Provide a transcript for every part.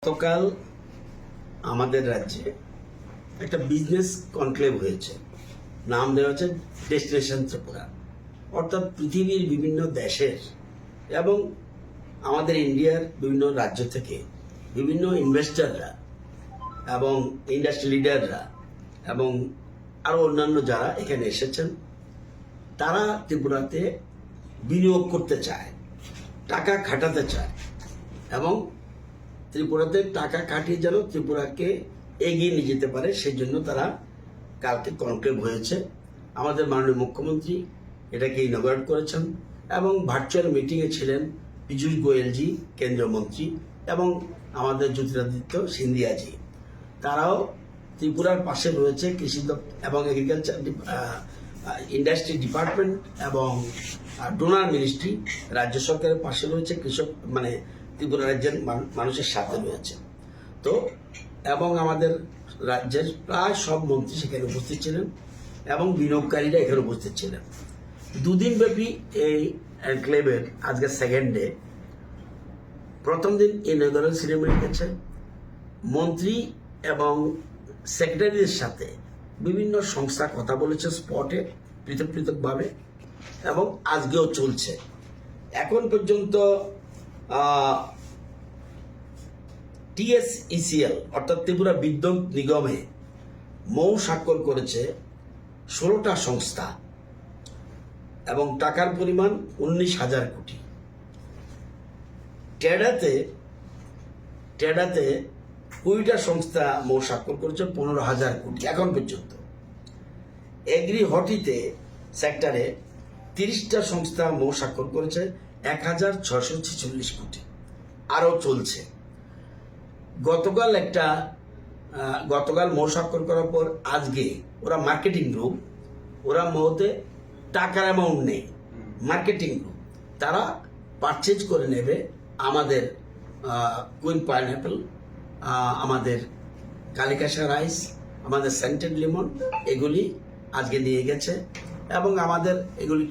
গতকাল আমাদের রাজ্যে একটা বিজনেস কনক্লেভ হয়েছে, নাম দেওয়া হচ্ছে ডেস্টিনেশন ত্রিপুরা। অর্থাৎ পৃথিবীর বিভিন্ন দেশের এবং আমাদের ইন্ডিয়ার বিভিন্ন রাজ্য থেকে বিভিন্ন ইনভেস্টররা এবং ইন্ডাস্ট্রি লিডাররা এবং আরও অন্যান্য যারা এখানে এসেছেন, তারা ত্রিপুরাতে বিনিয়োগ করতে চায়, টাকা খাটাতে চায় এবং ত্রিপুরাতে টাকা খাটিয়ে যেন ত্রিপুরাকে এগিয়ে নিয়ে যেতে পারে, সেই জন্য তারা কালকে কনক্লেভ হয়েছে। আমাদের মাননীয় মুখ্যমন্ত্রী এটাকে ইনঅগ্রেট করেছেন এবং ভার্চুয়াল মিটিংয়ে ছিলেন পীযূষ গোয়েলজি কেন্দ্রীয় মন্ত্রী এবং আমাদের জ্যোতিরাদিত্য সিন্ধিয়াজি। তারাও ত্রিপুরার পাশে রয়েছে কৃষি এবং এগ্রিকালচার ইন্ডাস্ট্রি ডিপার্টমেন্ট এবং ডোনার মিনিস্ট্রি, রাজ্য সরকারের পাশে রয়েছে, কৃষক ত্রিপুরা রাজ্যের মানুষের সাথে রয়েছে। তো এবং আমাদের রাজ্যের প্রায় সব মন্ত্রী সেখানে উপস্থিত ছিলেন এবং বিনিয়োগকারীরা এখানে উপস্থিত ছিলেন। দুদিন ব্যাপী এই এনক্লেভের আজকে সেকেন্ড ডে। প্রথম দিন ইনঅগ্রাল সেরেমনি গেছে, মন্ত্রী এবং সেক্রেটারিদের সাথে বিভিন্ন সংস্থা কথা বলেছে স্পটে পৃথক পৃথকভাবে এবং আজকেও চলছে। এখন পর্যন্ত TSECL অর্থাৎ ত্রিপুরা বিদ্যুৎ নিগমে মৌ স্বাক্ষর করেছে 16টা সংস্থা এবং টাকার পরিমাণ 19,000 কোটি। টেডাতে 20টা সংস্থা মৌ স্বাক্ষর করেছে 15,000 কোটি এখন পর্যন্ত। এগ্রি হটিতে সেক্টরে 30টা সংস্থা মৌ স্বাক্ষর করেছে 1,646 কোটি, আরও চলছে। গতকাল মৌ স্বাক্ষর করার পর আজকে ওরা মার্কেটিং গ্রুপ, ওরা মৌতে টাকার অ্যামাউন্ট নেই, মার্কেটিং গ্রুপ তারা পারচেজ করে নেবে আমাদের কুইন পাইনঅ্যাপল, আমাদের কালিকাশা রাইস, আমাদের সেন্টেড লিমন, এগুলি আজকে নিয়ে গেছে এবং আমাদের এগুলি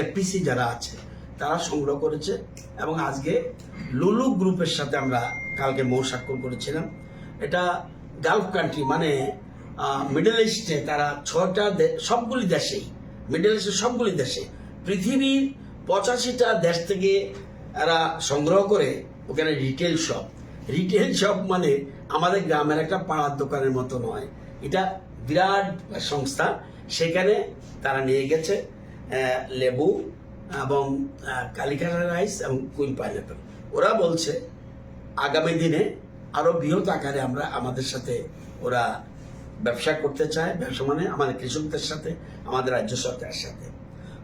FPC যারা আছে তারা সংগ্রহ করেছে এবং আজকে লুলু গ্রুপের সাথে আমরা কালকে মৌ স্বাক্ষর করেছিলাম। এটা গালফ কান্ট্রি মিডল ইস্টে, তারা 6টা সবগুলি দেশেই, মিডল ইস্টের সবগুলি দেশে পৃথিবীর 85টা দেশ থেকে এরা সংগ্রহ করে ওখানে রিটেল শপ মানে আমাদের গ্রামের একটা পাড়ার দোকানের মতো নয়, এটা বিরাট সংস্থা। সেখানে তারা নিয়ে গেছে লেবু এবং কালিকাশা রাইস এবং কুইন পাইনঅ্যাপল। ওরা বলছে আগামী দিনে আরো বৃহৎ আকারে আমাদের সাথে ওরা ব্যবসা করতে চায়, ব্যবসা মানে আমাদের কৃষকদের সাথে, আমাদের রাজ্য সরকারের সাথে।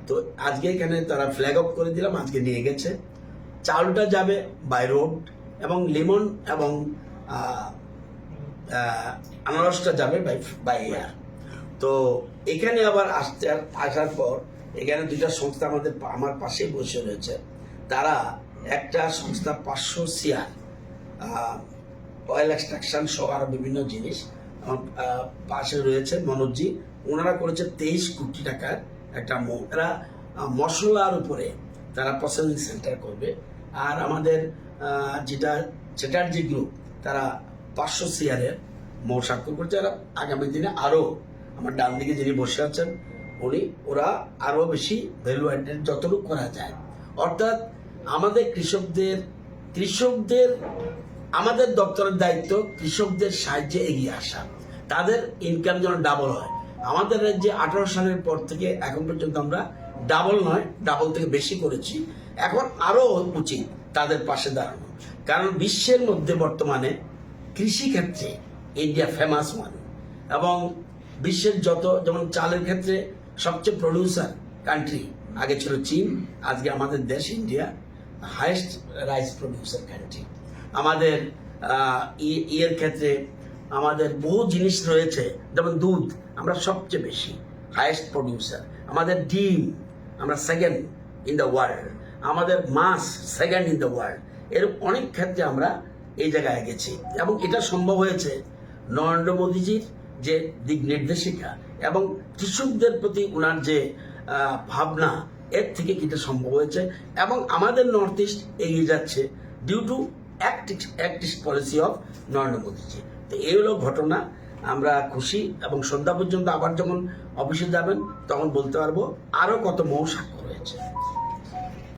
তো আজকে এখানে তারা ফ্ল্যাগ অফ করে দিলাম, আজকে নিয়ে গেছে। চাউলটা যাবে বাই রোড এবং লিমন এবং আনারসটা যাবে বাই এয়ার। তো এখানে আবার আসার পর এখানে 2টা সংস্থা আমার পাশেই বসে রয়েছে। তারা একটা সংস্থা 500 CR অয়েল এক্সট্রাকশন সহ আরো বিভিন্ন জিনিস আমার পাশে রয়েছে মনোজি, ওনারা করেছে 23 কোটি টাকার একটা এরা মশলার উপরে তারা প্রসেসিং সেন্টার করবে। আর আমাদের যেটা চ্যাটার্জি গ্রুপ, তারা 500 CR এর মৌ স্বাক্ষর করছে। এরা আগামী দিনে আরো, আমার ডান দিকে যিনি বসে আছেন ওরা আরো বেশি ভ্যালু অ্যাডেড যতটুকু করা যায়। অর্থাৎ আমাদের কৃষকদের আমাদের দপ্তরের দায়িত্ব কৃষকদের সাহায্যে এগিয়ে আসা, তাদের ইনকাম যেন ডাবল হয়। আমাদের রাজ্যে 18 সালের পর থেকে এখন পর্যন্ত আমরা ডাবল থেকে বেশি করেছি। এখন আরো উচিত তাদের পাশে দাঁড়ানো, কারণ বিশ্বের মধ্যে বর্তমানে কৃষি ক্ষেত্রে ইন্ডিয়া ফেমাস এবং বিশ্বের যেমন চালের ক্ষেত্রে সবচেয়ে প্রডিউসার কান্ট্রি, আগে ছিল চীন, আজকে আমাদের দেশ India highest rice producer country. আমাদের ইয়ের ক্ষেত্রে আমাদের বহু জিনিস রয়েছে, যেমন দুধ আমরা সবচেয়ে বেশি হাইয়েস্ট প্রডিউসার, আমাদের ডিম আমরা সেকেন্ড ইন দ্য ওয়ার্ল্ড, আমাদের মাছ সেকেন্ড ইন দ্য ওয়ার্ল্ড। এরকম অনেক ক্ষেত্রে আমরা এই জায়গায় গেছি এবং এটা সম্ভব হয়েছে নরেন্দ্র মোদীজির যে দিক নির্দেশিকা এবং কৃষকদের প্রতি ওনার যে ভাবনা, এর থেকে এটা সম্ভব হয়েছে এবং আমাদের নর্থ ইস্ট এগিয়ে যাচ্ছে due to active policy of Narendra মোদীজি। তো এই হলো ঘটনা। আমরা খুশি, এবং সন্ধ্যা পর্যন্ত আবার যখন অফিসে যাবেন তখন বলতে পারবো আরো কত মৌ স্বাক্ষর হয়েছে।